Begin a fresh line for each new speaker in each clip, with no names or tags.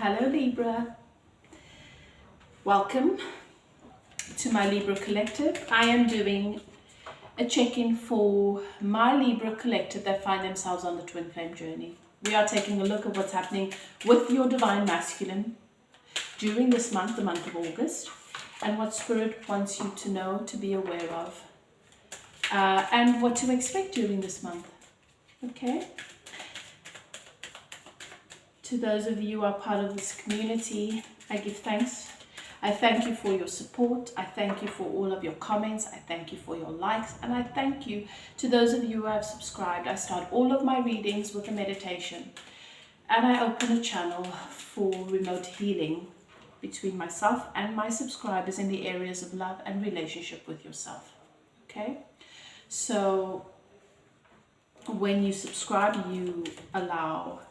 Hello Libra, welcome to my Libra collective. I am doing a check-in for my Libra collective that find themselves on the twin flame journey. We are taking a look at what's happening with your divine masculine during this month, the month of August, and what spirit wants you to know, to be aware of, and what to expect during this month. Okay? To those of you who are part of this community, I give thanks. I thank you for your support. I thank you for all of your comments. I thank you for your likes. And I thank you to those of you who have subscribed. I start all of my readings with a meditation. And I open a channel for remote healing between myself and my subscribers in the areas of love and relationship with yourself. Okay? So when you subscribe, you allow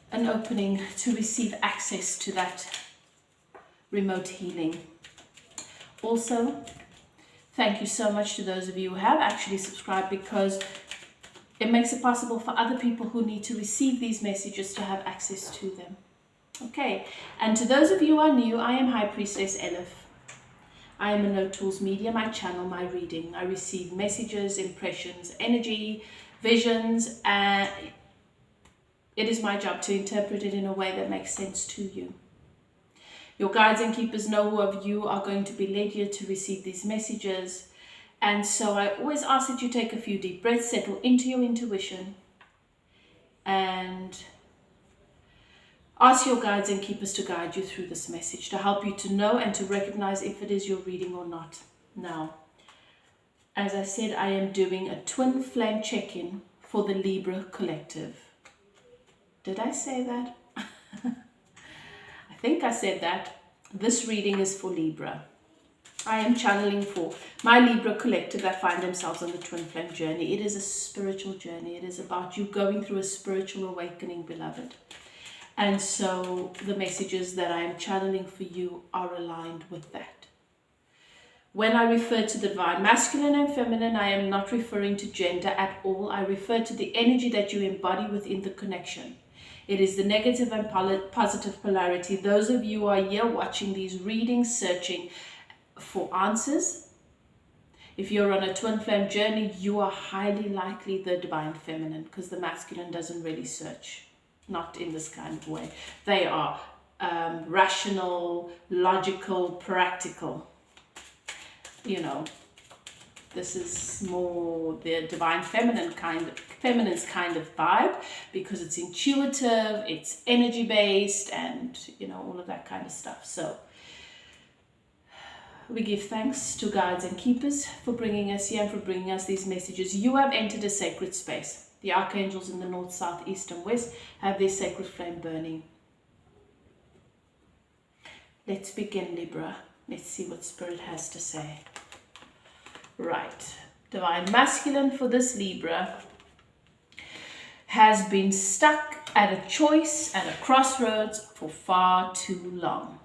an opening to receive access to that remote healing. Also, thank you so much to those of you who have actually subscribed, because it makes it possible for other people who need to receive these messages to have access to them. Okay, and to those of you who are new, I am High Priestess Elif. I am a No Tools medium. I channel my reading. I receive messages, impressions, energy, visions, and it is my job to interpret it in a way that makes sense to you. Your guides and keepers know who of you are going to be led here to receive these messages. And so I always ask that you take a few deep breaths, settle into your intuition, and ask your guides and keepers to guide you through this message, to help you to know and to recognize if it is your reading or not. Now, as I said, I am doing a twin flame check-in for the Libra collective. Did I say that? I think I said that. This reading is for Libra. I am channeling for my Libra collective that find themselves on the twin flame journey. It is a spiritual journey. It is about you going through a spiritual awakening, beloved. And so the messages that I am channeling for you are aligned with that. When I refer to the divine masculine and feminine, I am not referring to gender at all. I refer to the energy that you embody within the connection. It is the negative and positive polarity. Those of you who are here watching these readings, searching for answers, if you're on a twin flame journey, you are highly likely the divine feminine, because the masculine doesn't really search, not in this kind of way. They are rational, logical, practical. You know, this is more the divine feminine's kind of vibe, because it's intuitive, it's energy based, and you know, all of that kind of stuff. So we give thanks to guides and keepers for bringing us here and for bringing us these messages. You have entered a sacred space. The archangels in the north, south, east and west have their sacred flame burning. Let's begin, Libra. Let's see what Spirit has to say. Right. Divine masculine for this Libra has been stuck at a choice, at a crossroads for far too long.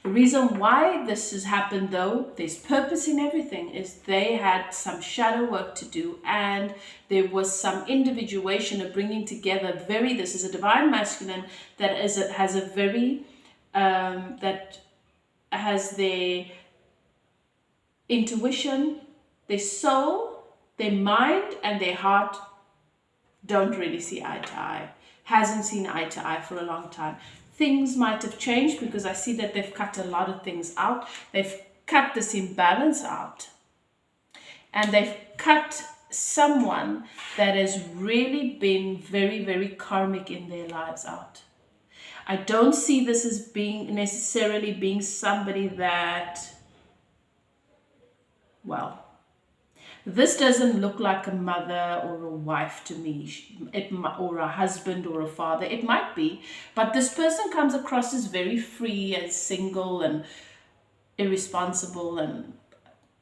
The reason why this has happened, though, there's purpose in everything, is they had some shadow work to do, and there was some individuation of bringing together this is a divine masculine that has a very, that has their intuition, their soul, their mind, and their heart don't really see eye to eye. Hasn't seen eye to eye for a long time. Things might have changed, because I see that they've cut a lot of things out. They've cut this imbalance out. And they've cut someone that has really been very, very karmic in their lives out. I don't see this as necessarily being somebody that, well, this doesn't look like a mother or a wife to me, or a husband or a father. It might be, but this person comes across as very free and single and irresponsible, and,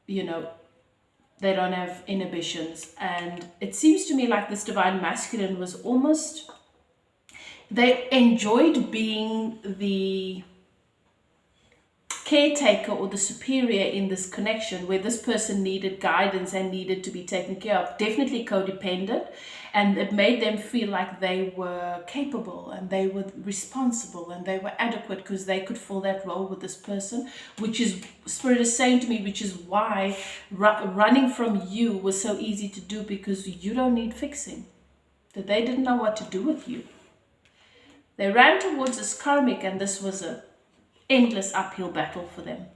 you know, they don't have inhibitions. And it seems to me like this divine masculine was almost, they enjoyed being the caretaker or the superior in this connection, where this person needed guidance and needed to be taken care of, definitely codependent, and it made them feel like they were capable and they were responsible and they were adequate because they could fill that role with this person, which is, Spirit is saying to me, which is why running from you was so easy to do, because you don't need fixing. That they didn't know what to do with you. They ran towards this karmic, and this was a endless uphill battle for them.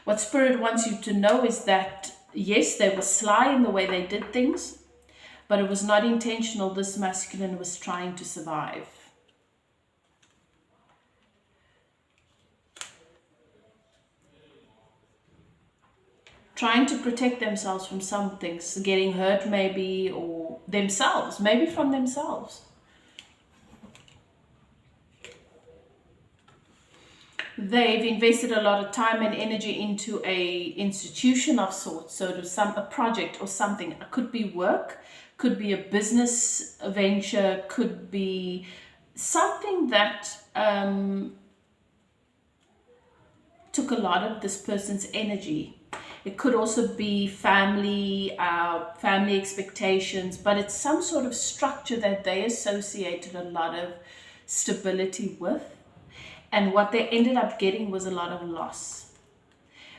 What Spirit wants you to know is that, yes, they were sly in the way they did things, but it was not intentional. This masculine was trying to survive. Trying to protect themselves from some things, getting hurt maybe, or themselves, maybe from themselves. They've invested a lot of time and energy into a institution of sorts, so to a project or something. It could be work, could be a business venture, could be something that took a lot of this person's energy. It could also be family expectations, but it's some sort of structure that they associated a lot of stability with. And what they ended up getting was a lot of loss.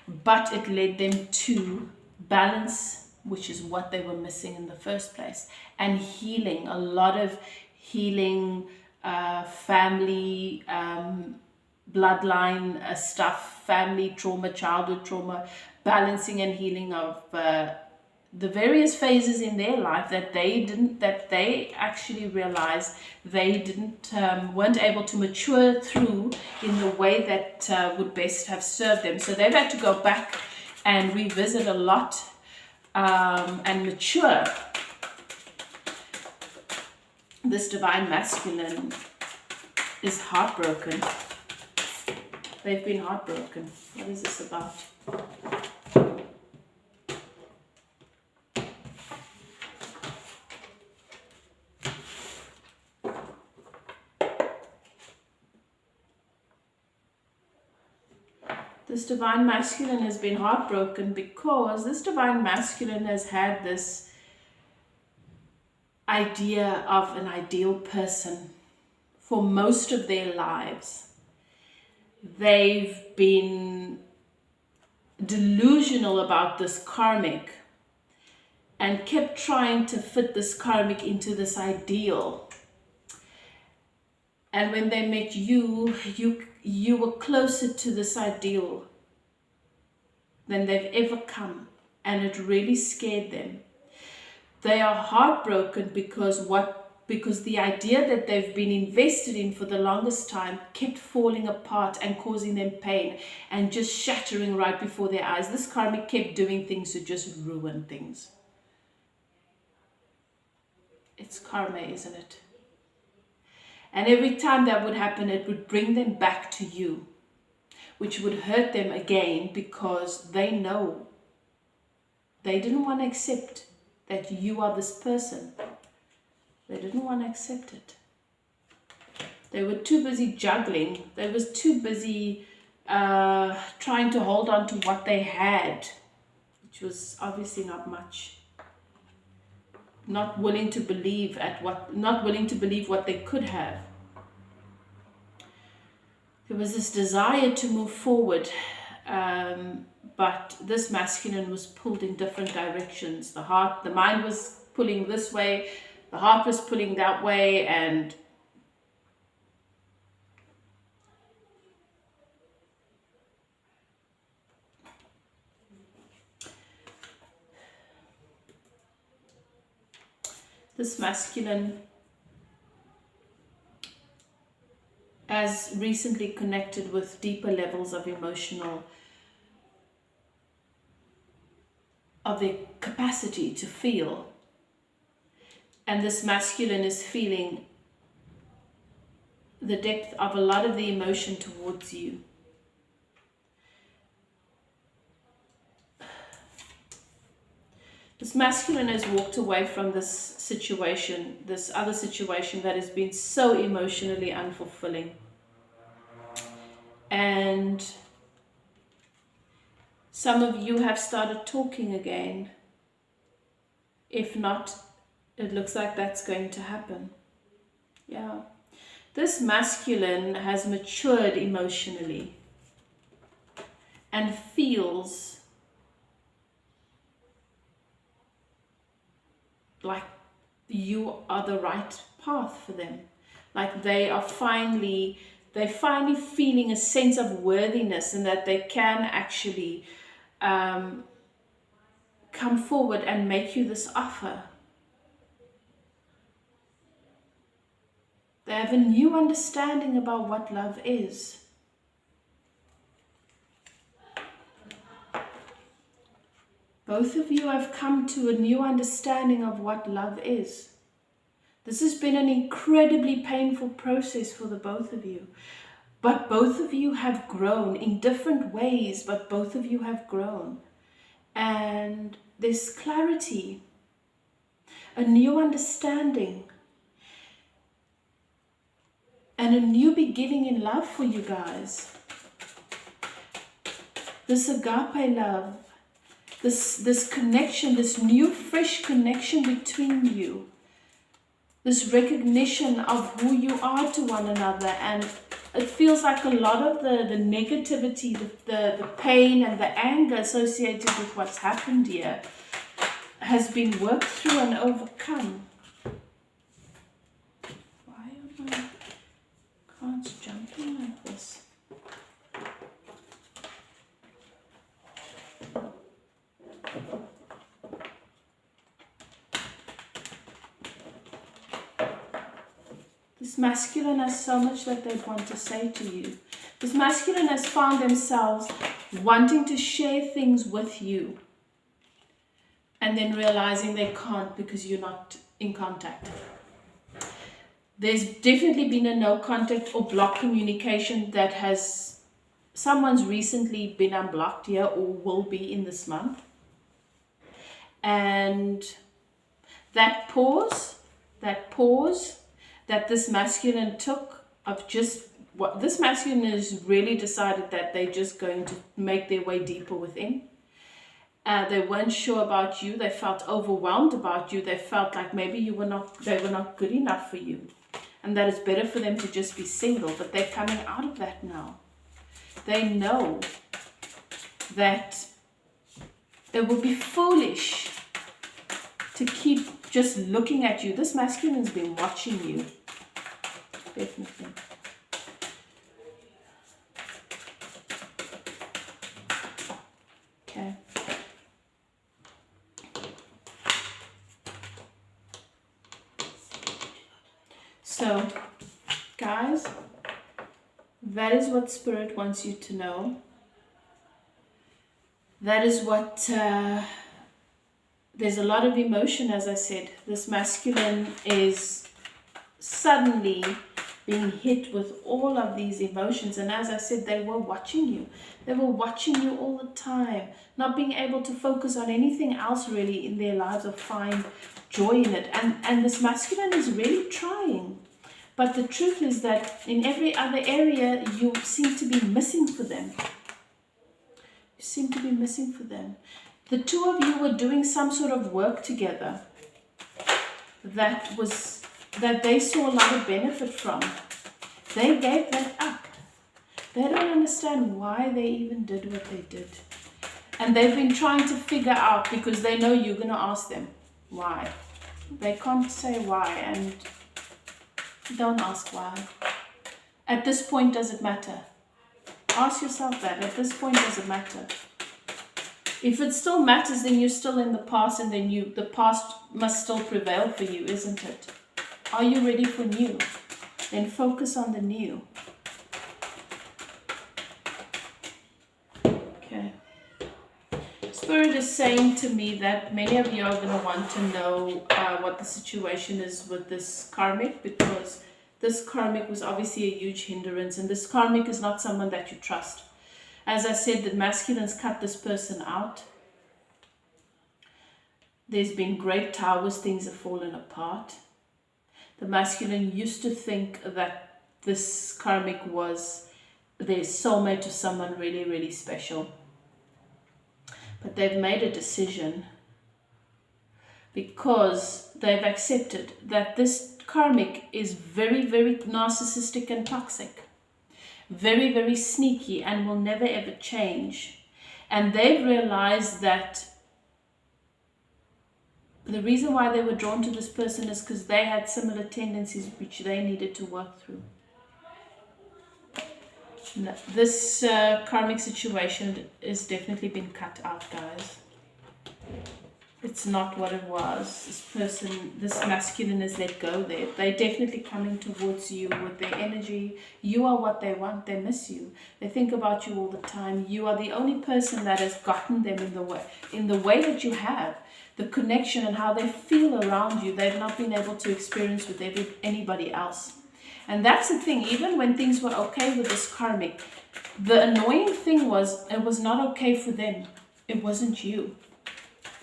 But it led them to balance, which is what they were missing in the first place. And healing, a lot of healing, family, bloodline stuff, family trauma, childhood trauma, balancing and healing of the various phases in their life that they actually realized they weren't able to mature through in the way that would best have served them. So they've had to go back and revisit a lot and mature. This divine masculine is heartbroken. They've been heartbroken. What is this about? This divine masculine has been heartbroken because this divine masculine has had this idea of an ideal person for most of their lives. They've been delusional about this karmic and kept trying to fit this karmic into this ideal. And when they met you were closer to this ideal than they've ever come, and it really scared them. They are heartbroken because the idea that they've been invested in for the longest time kept falling apart and causing them pain and just shattering right before their eyes. This karmic kept doing things to just ruin things. It's karma, isn't it? And every time that would happen, it would bring them back to you, which would hurt them again because they know they didn't want to accept that you are this person. They didn't want to accept it. They were too busy juggling. They were too busy trying to hold on to what they had, which was obviously not much. Not willing to believe what they could have. There was this desire to move forward, but this masculine was pulled in different directions. The mind was pulling this way, the heart was pulling that way, and this masculine has recently connected with deeper levels of their capacity to feel. And this masculine is feeling the depth of a lot of the emotion towards you. This masculine has walked away from this situation, this other situation that has been so emotionally unfulfilling. And Some of you have started talking again. If not, it looks like that's going to happen. Yeah. This masculine has matured emotionally and feels like you are the right path for them. Like they're finally feeling a sense of worthiness, and that they can actually come forward and make you this offer. They have a new understanding about what love is. Both of you have come to a new understanding of what love is. This has been an incredibly painful process for the both of you. But both of you have grown in different ways, but both of you have grown. And there's clarity, a new understanding, and a new beginning in love for you guys. This agape love, this connection, this new fresh connection between you, this recognition of who you are to one another. And it feels like a lot of the negativity, the pain and the anger associated with what's happened here has been worked through and overcome. Why are my cards jumping like this? This masculine has so much that they want to say to you. This masculine has found themselves wanting to share things with you, and then realizing they can't because you're not in contact. There's definitely been a no contact or block communication that has, someone's recently been unblocked here or will be in this month. And that pause that this masculine took, of just what this masculine has really decided that they're just going to make their way deeper within. They weren't sure about you. They felt overwhelmed about you. They felt like maybe they were not good enough for you, and that it's better for them to just be single. But they're coming out of that now. They know that it would be foolish to keep just looking at you. This masculine's been watching you. Definitely. Okay. So, guys, that is what Spirit wants you to know. That is what, there's a lot of emotion, as I said. This masculine is suddenly being hit with all of these emotions. And as I said, they were watching you. They were watching you all the time, not being able to focus on anything else really in their lives or find joy in it. And this masculine is really trying. But the truth is that in every other area, you seem to be missing for them. You seem to be missing for them. The two of you were doing some sort of work together that they saw a lot of benefit from. They gave that up. They don't understand why they even did what they did. And they've been trying to figure out, because they know you're going to ask them why. They can't say why, and don't ask why. At this point, does it matter? Ask yourself that. At this point, does it matter? If it still matters, then you're still in the past, and then the past must still prevail for you, isn't it? Are you ready for new? Then focus on the new. Okay. Spirit is saying to me that many of you are going to want to know what the situation is with this karmic, because this karmic was obviously a huge hindrance, and this karmic is not someone that you trust. As I said, the masculines cut this person out. There's been great towers, things have fallen apart. The masculine used to think that this karmic was their soulmate to someone really, really special. But they've made a decision because they've accepted that this karmic is very, very narcissistic and toxic, very, very sneaky, and will never ever change. And they've realized that the reason why they were drawn to this person is because they had similar tendencies which they needed to work through. No, this karmic situation is definitely been cut out, guys. It's not what it was. This person, this masculine is let go there. They're definitely coming towards you with their energy. You are what they want. They miss you. They think about you all the time. You are the only person that has gotten them in the way that you have. The connection and how they feel around you, they've not been able to experience with anybody else. And that's the thing, even when things were okay with this karmic, the annoying thing was it was not okay for them. It wasn't you.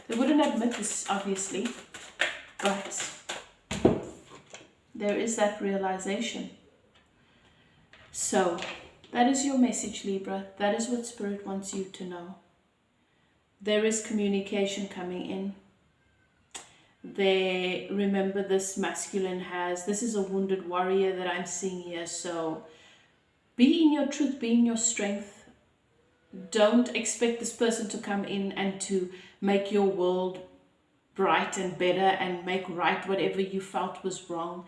They wouldn't admit this, obviously, but there is that realization. So that is your message, Libra. That is what Spirit wants you to know. There is communication coming in. Remember, this masculine this is a wounded warrior that I'm seeing here. So be in your truth, be in your strength. Don't expect this person to come in and to make your world bright and better and make right whatever you felt was wrong.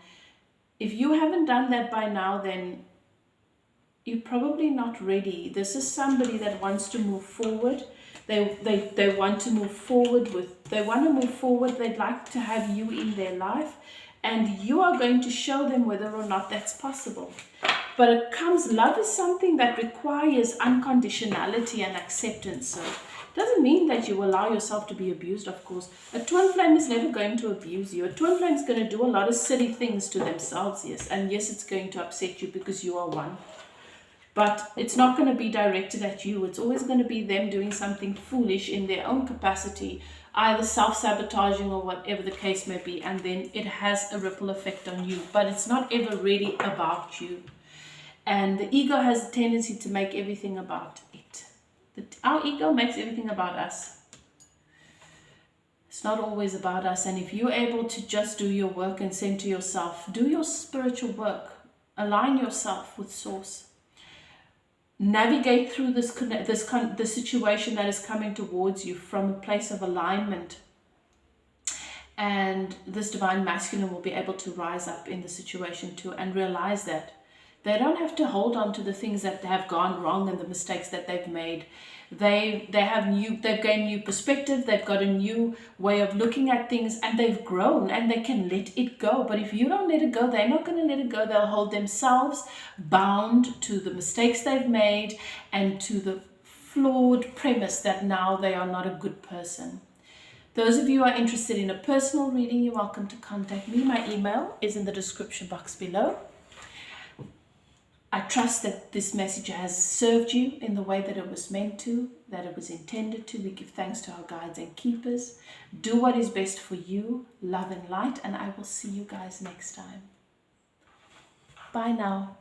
If you haven't done that by now, then you're probably not ready. This is somebody that wants to move forward. They want to move forward They'd like to have you in their life, and you are going to show them whether or not that's possible. But love is something that requires unconditionality and acceptance. So it doesn't mean that you allow yourself to be abused, of course. A twin flame is never going to abuse you. A twin flame is going to do a lot of silly things to themselves, yes. And yes, it's going to upset you because you are one. But it's not going to be directed at you. It's always going to be them doing something foolish in their own capacity, either self-sabotaging or whatever the case may be. And then it has a ripple effect on you. But it's not ever really about you. And the ego has a tendency to make everything about it. Our ego makes everything about us. It's not always about us. And if you're able to just do your work and center yourself, do your spiritual work, align yourself with Source. Navigate through this situation that is coming towards you from a place of alignment. And this divine masculine will be able to rise up in the situation too and realize that they don't have to hold on to the things that have gone wrong and the mistakes that they've made. They've gained new perspective, they've got a new way of looking at things, and they've grown and they can let it go. But if you don't let it go, they're not going to let it go. They'll hold themselves bound to the mistakes they've made and to the flawed premise that now they are not a good person. Those of you who are interested in a personal reading, you're welcome to contact me. My email is in the description box below. I trust that this message has served you in the way that it was meant to, that it was intended to. We give thanks to our guides and keepers. Do what is best for you, love and light, and I will see you guys next time. Bye now.